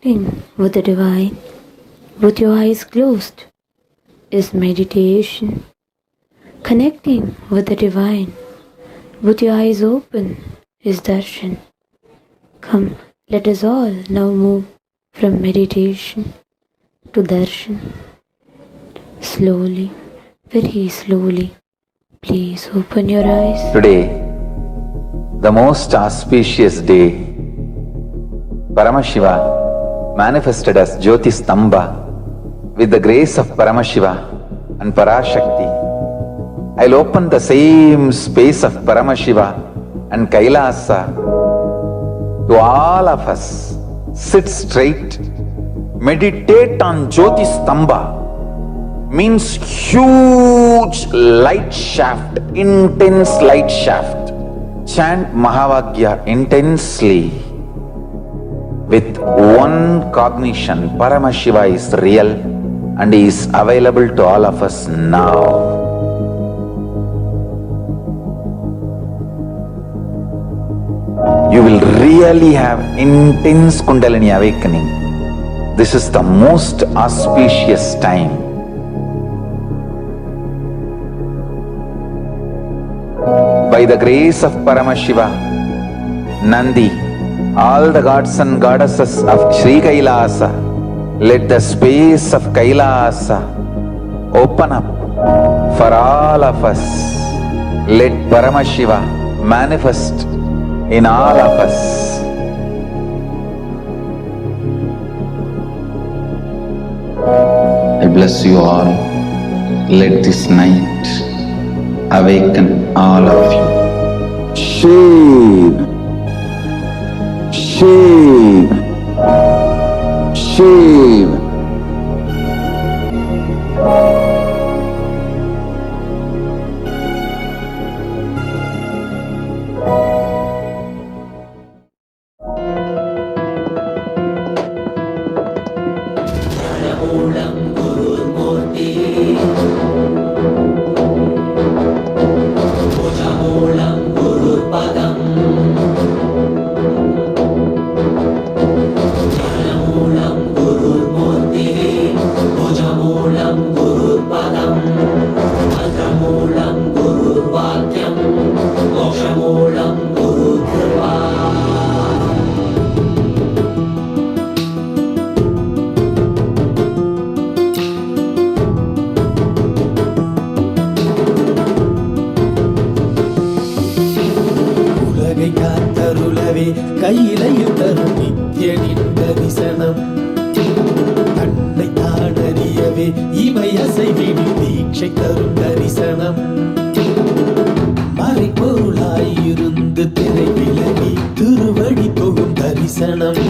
Connecting with the divine with your eyes closed is meditation. Connecting with the divine with your eyes open is darshan. Come, let us all now move from meditation to darshan. Slowly, very slowly, please open your eyes. Today, the most auspicious day, Paramashiva manifested as Jyoti Stambha with the grace of Paramashiva and Parashakti. I'll open the same space of Paramashiva and Kailasa to all of us. Sit straight, meditate on Jyoti Stambha. Means huge light shaft, intense light shaft. Chant Mahavagya intensely with one cognition. Paramashiva is real and is available to all of us now. You will really have intense Kundalini awakening. This is the most auspicious time. By the grace of Paramashiva, Nandi, all the gods and goddesses of Sri Kailasa, let the space of Kailasa open up for all of us. Let Paramashiva manifest in all of us. I bless you all. Let this night awaken all of you. Shiv, Shiv, Shiv. கையிலையும் தரும் நித்யனின் தரிசனம் தன்னை தானறியவே இவை அசைவிடும் தீட்சை தரும் தரிசனம் மறைப்பொருளாயிருந்து திரை விலகி திருவடி தொகும் தரிசனம்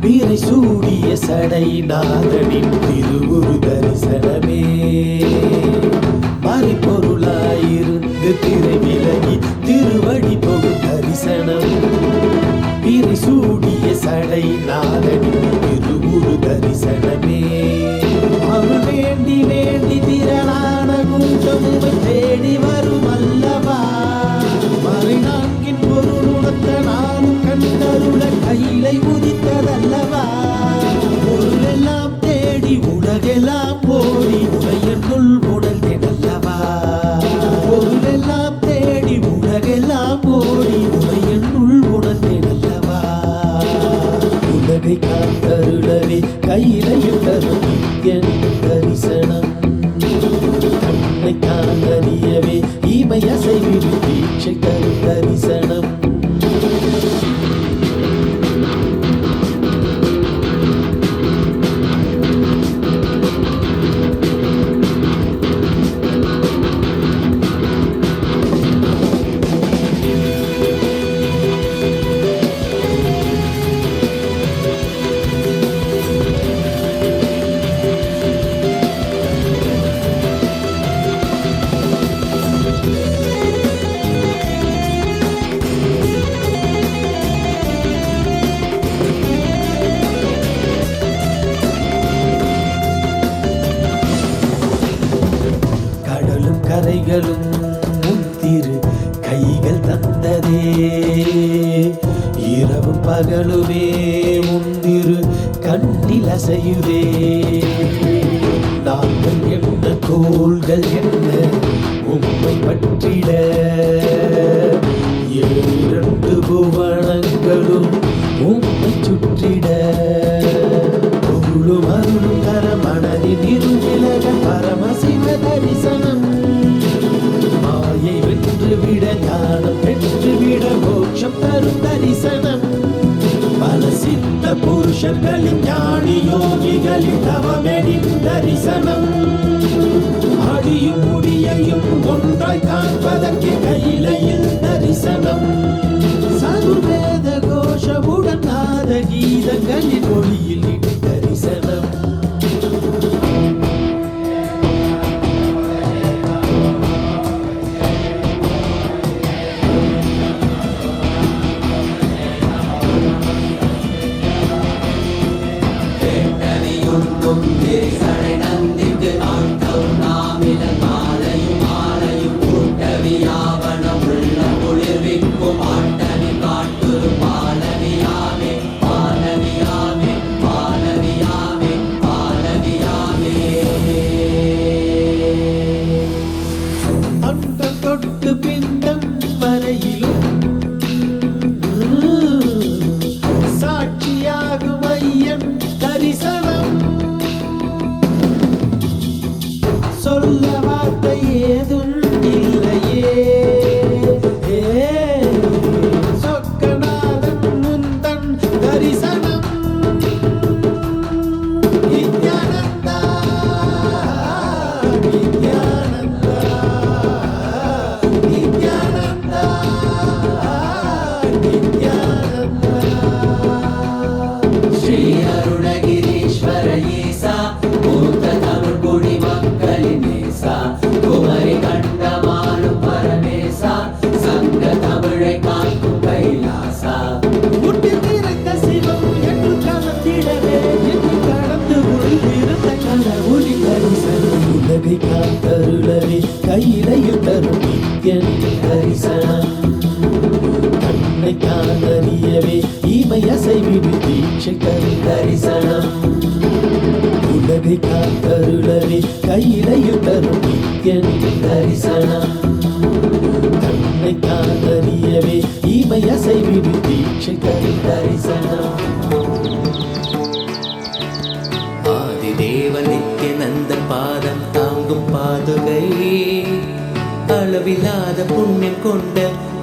பிறை சூடிய சடைநாதனின் திருவுரு தரிசனமே மறைப்பொருளாயிருந்து திரை விலகி திருவடி தொகும் தரிசனம் பிறை சூடிய சடைநாதனின் திருவுரு தரிசனமே அருள் வேண்டி வேண்டி திரளான குஞ்சமுமை தேடி வரும் அல்லவா மறை நான்கின் பொருளுணர்த்த நானும் கண்டருள கையிலை உதித்ததல்லவா பொருளெல்லாம் தேடி உலகெல்லாம் ஓடி உடையனுள் உணர்ந்தேனல்லவா பொருளெல்லாம் தேடி உலகெல்லாம் ஓடி உடையனுள் உணர்ந்தேனல்லவா உலகை காத்தருளவே கையிலையும் தரும் நித்யனின் தரிசனம் தன்னை தானறியவே இமை அசைவிடும் தீட்சை தரும் தரிசனம் கரைகளும் முத்திரு கைகள் தந்ததே இரவும் பகலுமே முந்திரு காற்றில் அசையுதே. நாங்கள் என்ன கோள்கள் என்ன உம்மை பற்றிட, இரண்டு புவனங்களும் உம்மை சுற்றிட. பொருளும் அருளும் தர மனதின் இருவிலக பரமசிவ தரிசனம். மாயை வென்றுவிட ஞானம் பெற்றுவிட மோட்சம் தரும் தரிசனம். பல சித்த புருஷர்களின் ஞானி யோகிகளின் தவமெனின் தரிசனம். அடியும் முடியையும் ஒன்றாய் காண்பதற்கு கையிலையில் தரிசனம். சதுர்வேத கோஷமுடன் நாத கீதங்களின் ஒளியில் தரிசனம். தொட்டு பிண்டம் வரையிலும் சாட்சியாகும் ஐயன் தரிசனம். சொல்ல வார்த்தை ஏதும் இல்லையே, சொக்கநாதன் முந்தன் தரிசனம். நித்யானந்தா நித்யானந்தா நித்யானந்தா நித்யானந்தா. ஸ்ரீ அருணகிரீஸ்வர ஈசா பூத்த தமிழ் குடி மக்களின் நேசா, குமரி கண்டமானும் பரமேசா, சங்க தமிழை காக்கும் கைலாசா. முட்டில் நிறைந்த சிவம் என்று கலந்திடவே என்று கடந்து உள்விருந்த கடவுளின் தரிசனம். உலகை காத்தருளவே கையிலையில் தரும் நித்யனின் தரிசனம். கண்ணை காணறியவே இமை அசைவிடு தீட்சை தரும் தரிசனம். உலகை காத்தருளவே கையிலையில் தரும் நித்யனின் தரிசனம். கண்ணை காணறியவே இமை அசைவிடு தீட்சை தரும் தரிசனம். ஆதிதேவ நித்யநந்த பாதம் தாங்கும் பாதுகை, அளவில்லாத புண்ணியம் கொண்ட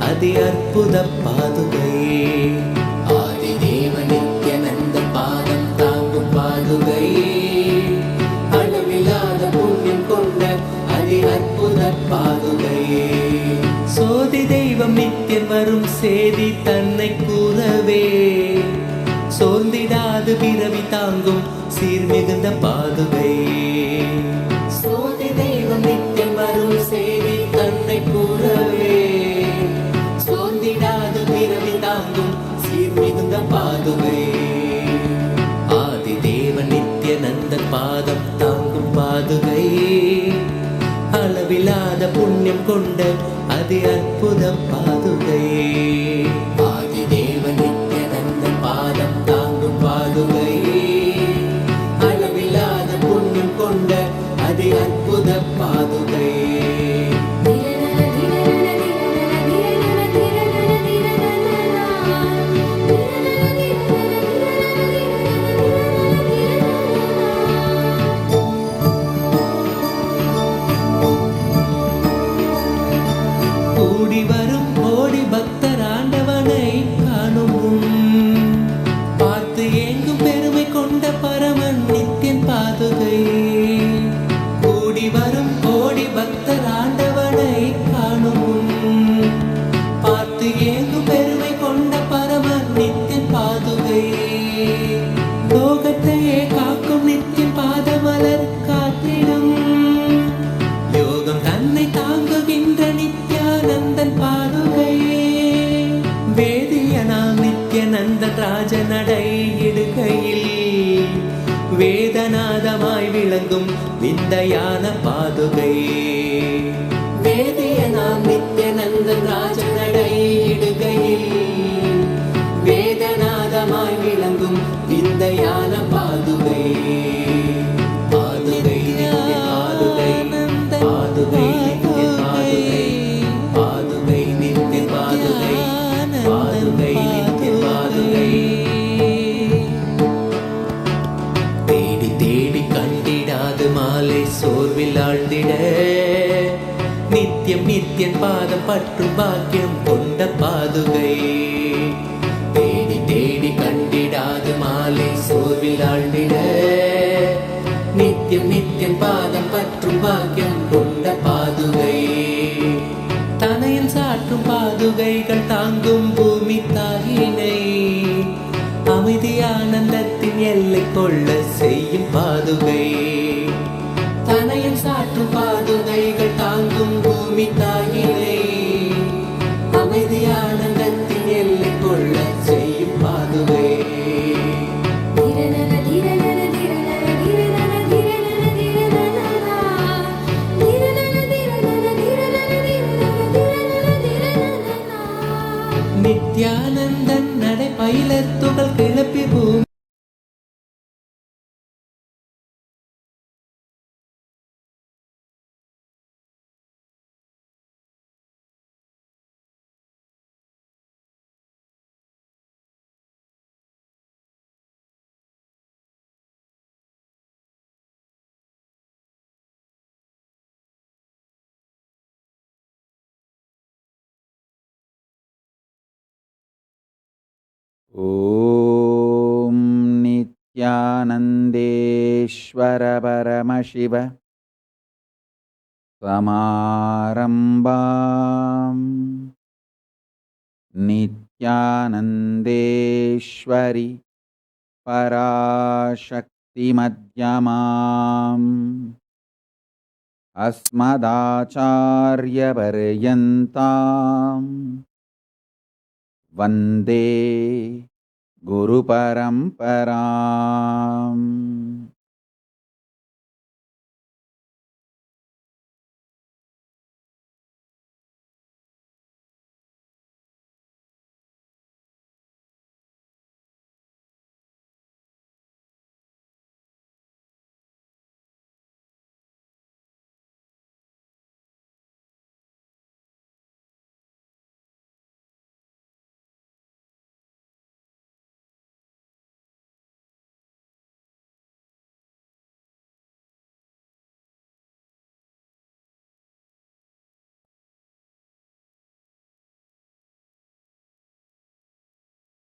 அதி அற்புத பாதுகை. ஆதிதேவ நித்யநந்த பாதம் தாங்கும் பாதுகை, அளவில்லாத புண்ணியம் கொண்ட அதி அற்புத பாதுகை. சோதி தெய்வம் நித்தியம் வரும் சேதி தன்னை கூறவே, சோர்ந்திடாது பிறவி தாங்கும் சீர்மிகுந்த பாதுகை. சோதி தெய்வம் நித்தியம் வரும் சேதி தன்னை கூறவே, சோர்ந்திடாது பிறவி தாங்கும் சீர்மிகுந்த பாதுகை. ஆதிதேவ நித்யநந்த பாதம் தாங்கும் பாதுகை, அளவில்லாத புண்ணியம் கொண்ட அதி அற்புத பாதுகை. ஆதிதேவ நித்யநந்த பாதம் தாங்கும் பாதுகை, அளவில்லாத புண்ணியம் கொண்ட அதி அற்புத பாதுகை. கூடி வரும் கோடி பக்தர் ஆண்டவனை காணும் முன், பார்த்து ஏங்கும் பெருமை கொண்ட பரமன் நித்தியன் பாதுகை. கூடி வரும் கோடி பக்தர் ஆண்டவனை காணும் முன், பார்த்து ஏங்கும் பெருமை கொண்ட பரமன் நித்தியன் பாதுகை. லோகத்தையே காக்கும் நித்தியன் பாதமலர் காத்திடும், யோகம் தன்னை தாங்குகின்ற நித்யானந்தன் பாதுகை. வேதியனாம் நித்யநந்தன் ராஜநடை இடுகையில், வேதநாதமாய் விளங்கும் விந்தையான பாதுகை. வேதியனாம் நித்யநந்தன் ராஜநடை இடுகையில், வேதநாதமாய் விளங்கும் விந்தையான பாதுகை. வாழ்ந்திட நித்தியம் நித்தியன் பாதம் பற்றும் பாக்கியம் கொண்ட பாதுகை தேடி தேடி கண்டிடாது மாலை சோர்வில் ஆழ்ந்திட நித்தியம் நித்தியன் பாதம் பற்றும் பாக்கியம் கொண்ட பாதுகை தனையன் சாற்றும் பாதுகைகள் தாங்கும் பூமி தாயினை அமைதி ஆனந்தத்தின் எல்லை கொள்ள செய்யும் பாதுகை தனையன் சாற்றும் பாதுகைகள் தாங்கும் பூமி தாயினை அமைதி ஆனந்தத்தின் எல்லை கொள்ள செய்யும் பாதுகை நித்யானந்தன் நடை பயிலத்துகள் கிளப்பி பூமி ॐ नित्यानन्देश्वर परमशिव समारम्भाम् नित्यानन्देश्वरि पराशक्तिमध्यमाम् अस्मदाचार्यपर्यन्ताम् वन्दे गुरुपरम्पराम्।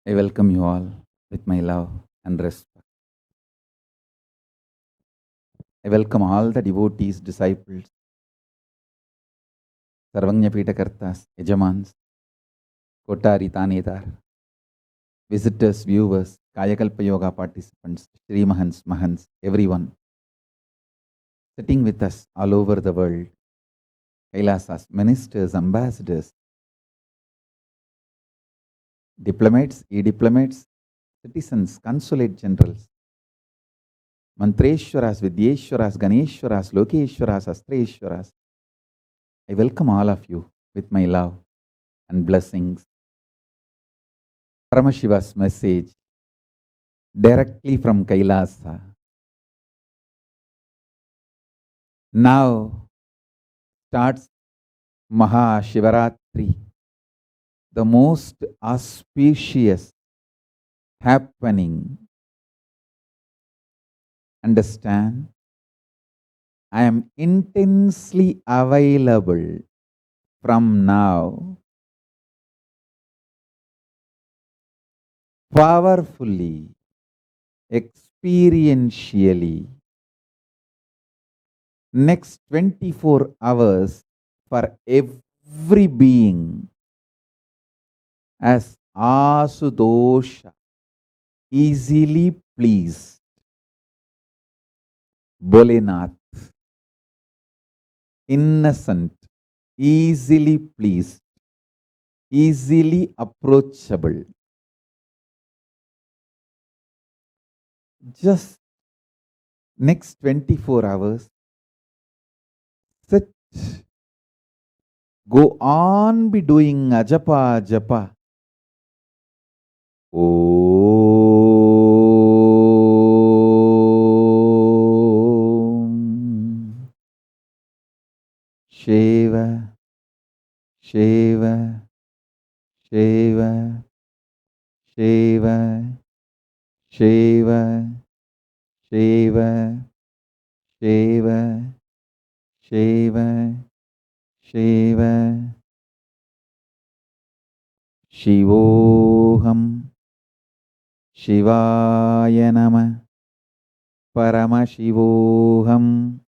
I welcome you all with my love and respect. I welcome all the devotees, disciples, Sarvanya Pitakartas, Yajamans, Kotari Tanedar, visitors, viewers, Kayakalpa Yoga participants, Shri Mahants, Mahants, everyone sitting with us all over the world, Kailasas, ministers, ambassadors, diplomats, e-diplomats, citizens, consulate generals, Mantreshwaras, Vidyeshwaras, Ganeshwaras, Lokeshwaras, Astreshwaras. I welcome all of you with my love and blessings. Paramashiva's message directly from Kailasa. Now starts Maha Shivaratri, the most auspicious happening. Understand, I am intensely available from now, powerfully, experientially, next 24 hours for every being as Asudosha, easily pleased. Bholenath, innocent, easily pleased, easily approachable. Just next 24 hours, sit, go on be doing ajapa japa. Om Shiva, Shiva, Shiva, Shiva, Shiva, Shiva, Shiva, Shiva, Shiva, Shivoham, Shivaya Nama, Paramashivoham,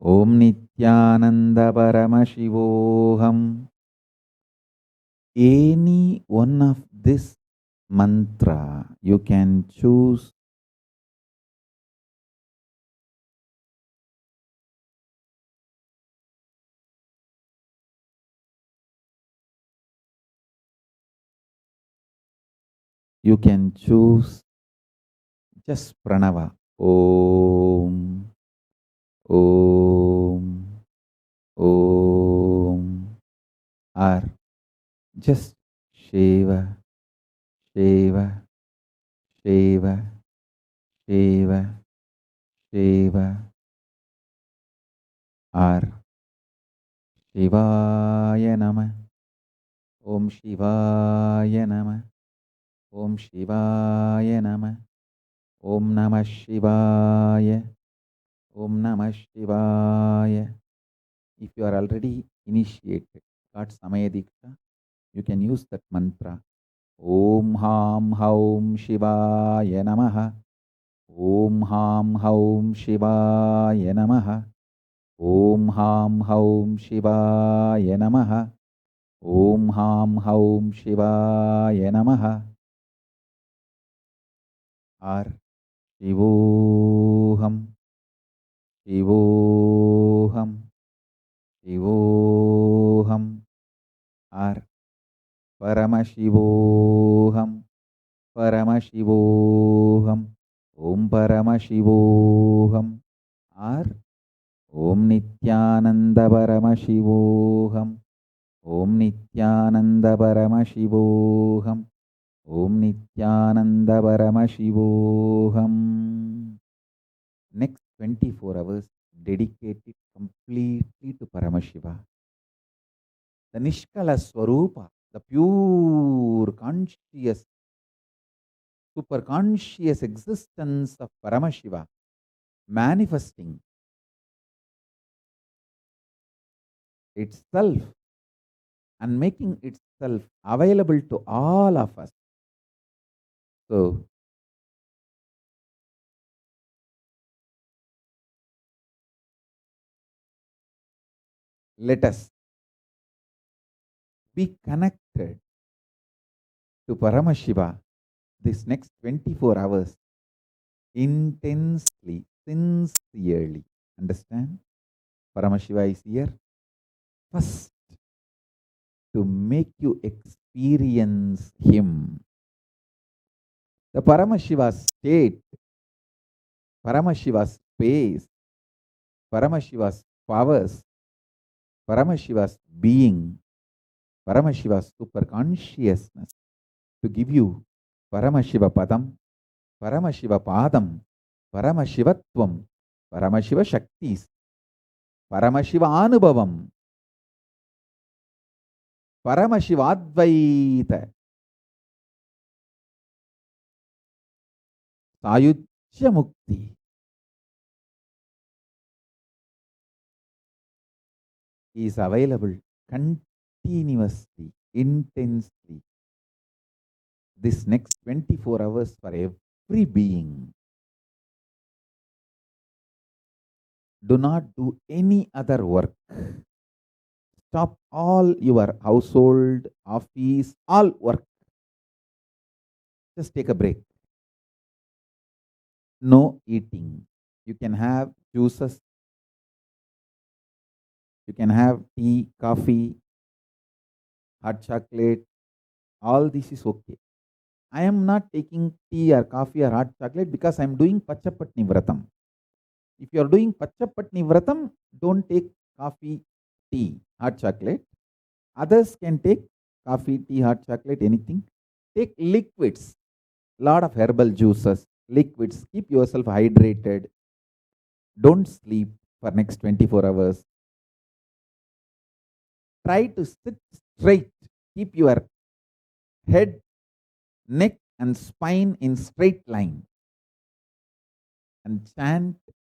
Om Nityananda Paramashivoham. Any one of this mantra you can choose. You can choose just pranava. Om, Om, Om, or just Shiva, Shiva, Shiva, Shiva, Shiva, or Shivaya Nama, Om Shivaya Nama, Om Shivaya Nama, Om Namah Shivaya, Om Namah Shivaya. If you are already initiated, got Samaya Diksha, you can use that mantra. Om Ham Haum Shivaya Namaha. Om Ham Haum Shivaya Namaha. Om Ham Haum Shivaya Namaha. Om Ham Haum Shivaya Namaha. Or Shivoham, Shivoham, Shivoham. Or Paramashivoham, Paramashivoham, Om Paramashivoham. Or Om Nityananda Paramashivoham, Om Nityananda Paramashivoham, Om Nityananda Paramashivoham. Next 24 hours dedicated completely to Paramashiva. The Nishkala Swarupa, the pure conscious, super conscious existence of Paramashiva manifesting itself and making itself available to all of us. So, let us be connected to Paramashiva this next 24 hours intensely, sincerely. Understand? Paramashiva is here first to make you experience Him. The Paramashiva state, Paramashiva's space, Paramashiva's powers, Paramashiva's being, Paramashiva's super consciousness to give you Paramashiva Padam, Paramashiva Padam, Paramashivatvam, Paramashiva Shaktis, Paramashiva Anubhavam, Paramashiva Sayujya Mukti is available continuously, intensely, this next 24 hours for every being. Do not do any other work. Stop all your household, office, all work. Just take a break. No eating. You can have juices. You can have tea, coffee, hot chocolate. All this is okay. I am not taking tea or coffee or hot chocolate because I am doing Pachapatni Vratam. If you are doing Pachapatni Vratam, don't take coffee, tea, hot chocolate. Others can take coffee, tea, hot chocolate, anything. Take liquids, lot of herbal juices, liquids. Keep yourself hydrated. Don't sleep for next 24 hours. Try to sit straight. Keep your head, neck and spine in straight line. And chant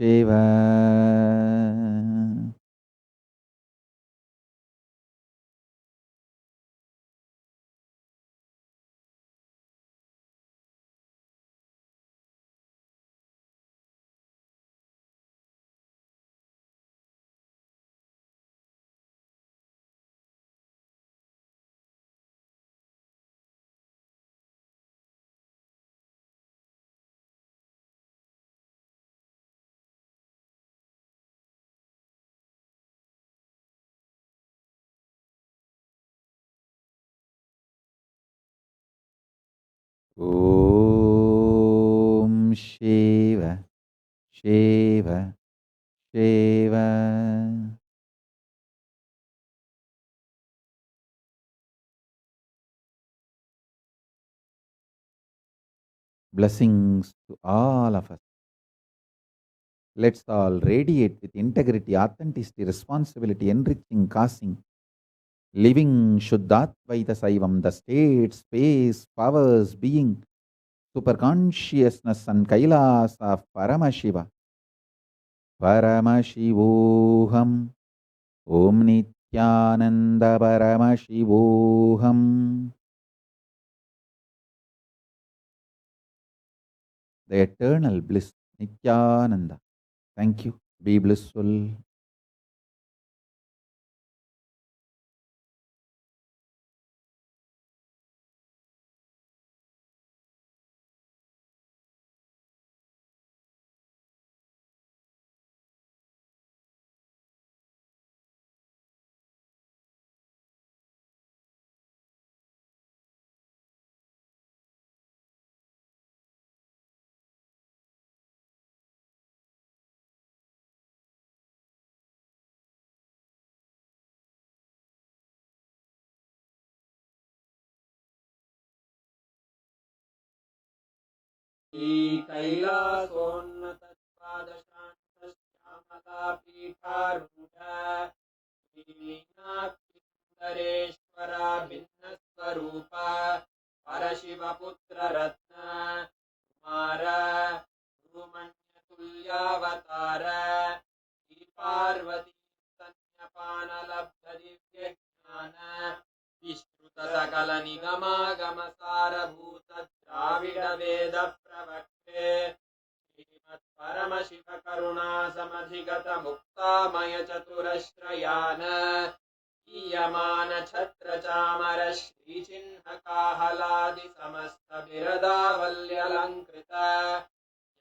Shiva. Om Shiva, Shiva, Shiva. Blessings to all of us. Let's all radiate with integrity, authenticity, responsibility, enriching, causing, living Shuddhatvaita Saivam, the state, space, powers, being, super consciousness and Kailas of Paramashiva. Paramashivoham. Om Nityananda Paramashivoham. The eternal bliss, Nityananda. Thank you. Be blissful. श्रीकैलासोन्नतपादशान्तश्यामलापीठारूढ श्रीमीनाक्षिसुन्दरेश्वरा भिन्नस्वरूपा परशिवपुत्ररत्न Kumar गुरुमण्यतुल्यावतार Shri Parvati स्तन्यपानलब्धदिव्यज्ञान विश्रुतसकलनिगमागमसारभूत द्राविडवेदप्रवक्त्रे श्रीमत्परमशिवकरुणासमधिगतमुक्तामयचतुरश्रयान् ईयमान छत्रचामर श्रीचिह्नकाहलादिसमस्तबिरदावल्यलङ्कृत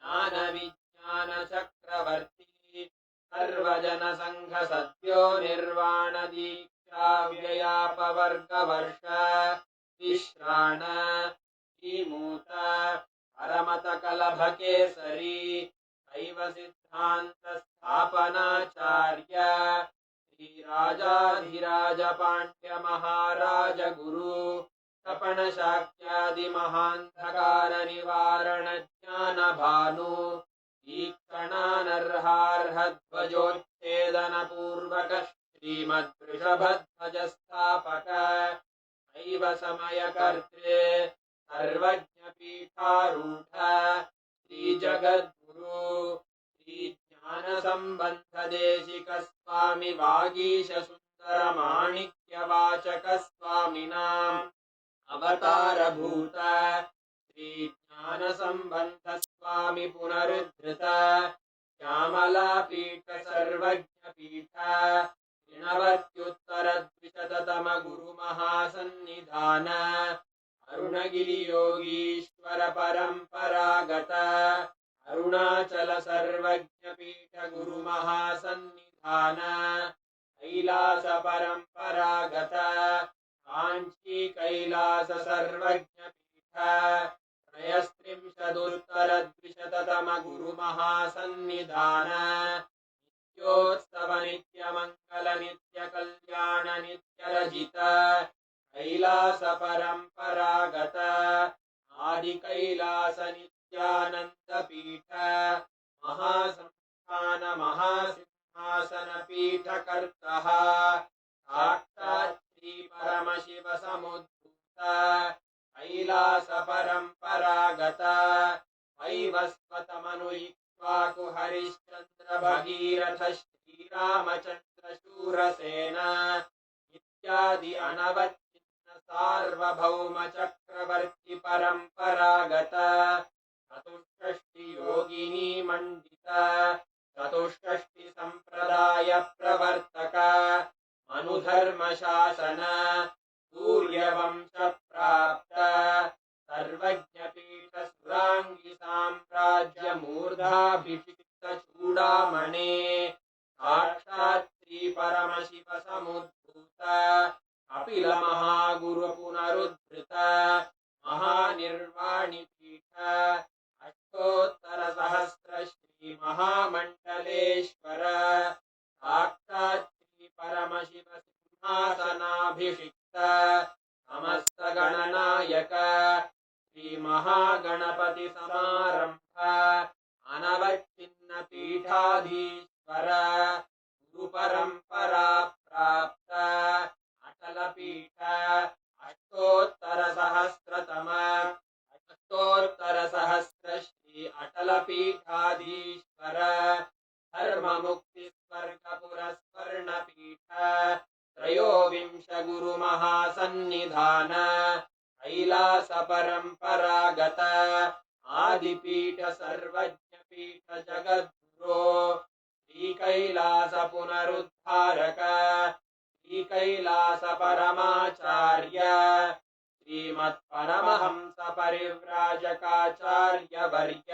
ज्ञानविज्ञानचक्रवर्ती सर्वजनसङ्घसद्यो निर्वाणदीक्षाव्ययापवर्गवर्ष विश्राण श्रीमूत परमतकलभकेसरी शैवसिद्धान्तस्थापनाचार्य श्रीराजाधिराजपाण्ड्यमहाराज गुरु तपनशाक्यादिमहान्धकारनिवारणज्ञानभानु ईक्षणानर्हार्हध्वजोच्छेदनपूर्वक श्रीमद्वृषभध्वजस्थापक दैव समयकर्त्रे सर्वज्ञपीठारूढ श्रीजगद्गुरु श्रीज्ञानसम्बन्धदेशिक स्वामि वागीशसुन्दरमाणिक्यवाचक स्वामिनाम् अवतारभूत श्रीज्ञानसम्बन्ध स्वामि पुनरुद्धृत श्यामलापीठ सर्वज्ञपीठ ऋणवत्युत्तरद्विशततम गुरुमहासन्निधान अरुणगिरियोगीश्वर परम्परागत अरुणाचल सर्वज्ञपीठ गुरुमहासन्निधान कैलास परम्परागत काञ्ची कैलास सर्वज्ञपीठ त्रयस्त्रिंशदुत्तरद्विशततम गुरुमहासन्निधान नित्योत्सव नित्यमङ्गल नित्यकल्याण नित्यरजित कैलास परम्परागत आदिकैलास नित्यानन्दपीठ महासंस्थान महासिंहासनपीठकर्तः साक्षात् श्रीपरमशिव समुद्भूत कैलास परम्परागत वैवस्वतमनुयुक्त्वा इक्ष्वाकु हरिश्चन्द्र भगीरथ श्रीरामचन्द्र शूरसेन इत्यादि अनवच्छिन्न सार्वभौम चक्रवर्ति परम्परागत चतुष्षष्टि योगिनी मण्डित चतुष्षष्टि संप्रदाय प्रवर्तक मनुधर्म शासन सूर्यवंश प्राप्त सर्वज्ञपीठ सुरांगी साम्राज्य मूर्धाभिषिक्त चूडामणे साक्षात् श्री परमशिव समुद्भूत कपिल महागुरु पुनरुद्धृत महानिर्वाणि पीठ अष्टोत्तर सहस्र श्री महामण्डलेश्वर साक्षात् श्री परमशिव सिंहासनाभिषिक्त समस्त गणनायक श्री महागणपति समारंभ अनवच्छिन्न पीठाधीश्वर गुरु परंपरा प्राप्त अटल पीठ अष्टोत्तर सहस्र श्री अटल पीठाधीश्वर धर्म मुक्ति स्वर्ग पुरस्वर्ण पीठ त्रयोविंश गुरु महासन्निधान कैलास परंपरागत आदिपीठ सर्वज्ञ पीठ जगद्गुरो श्री कैलास पुनरुद्धारक श्री कैलास परमाचार्य श्रीमत् परमहंस परिव्राजकाचार्य वर्य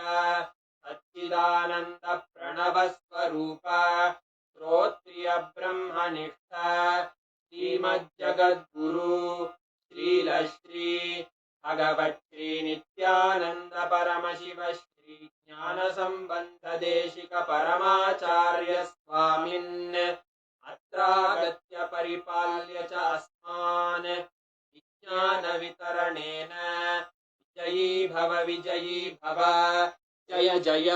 सच्चिदानंद प्रणव स्वरूप श्रोत्रिय ब्रह्मनिष्ठ श्रीमज्जगद्गुरु श्रीलश्री भगवत् श्री नित्यानंद परमशिव श्री ज्ञान संबंध देशिक परमाचार्य स्वामिन् अत्रागत्य परिपाल्य च अस्मान् विज्ञान वितरणेन विजयी भव जय जय।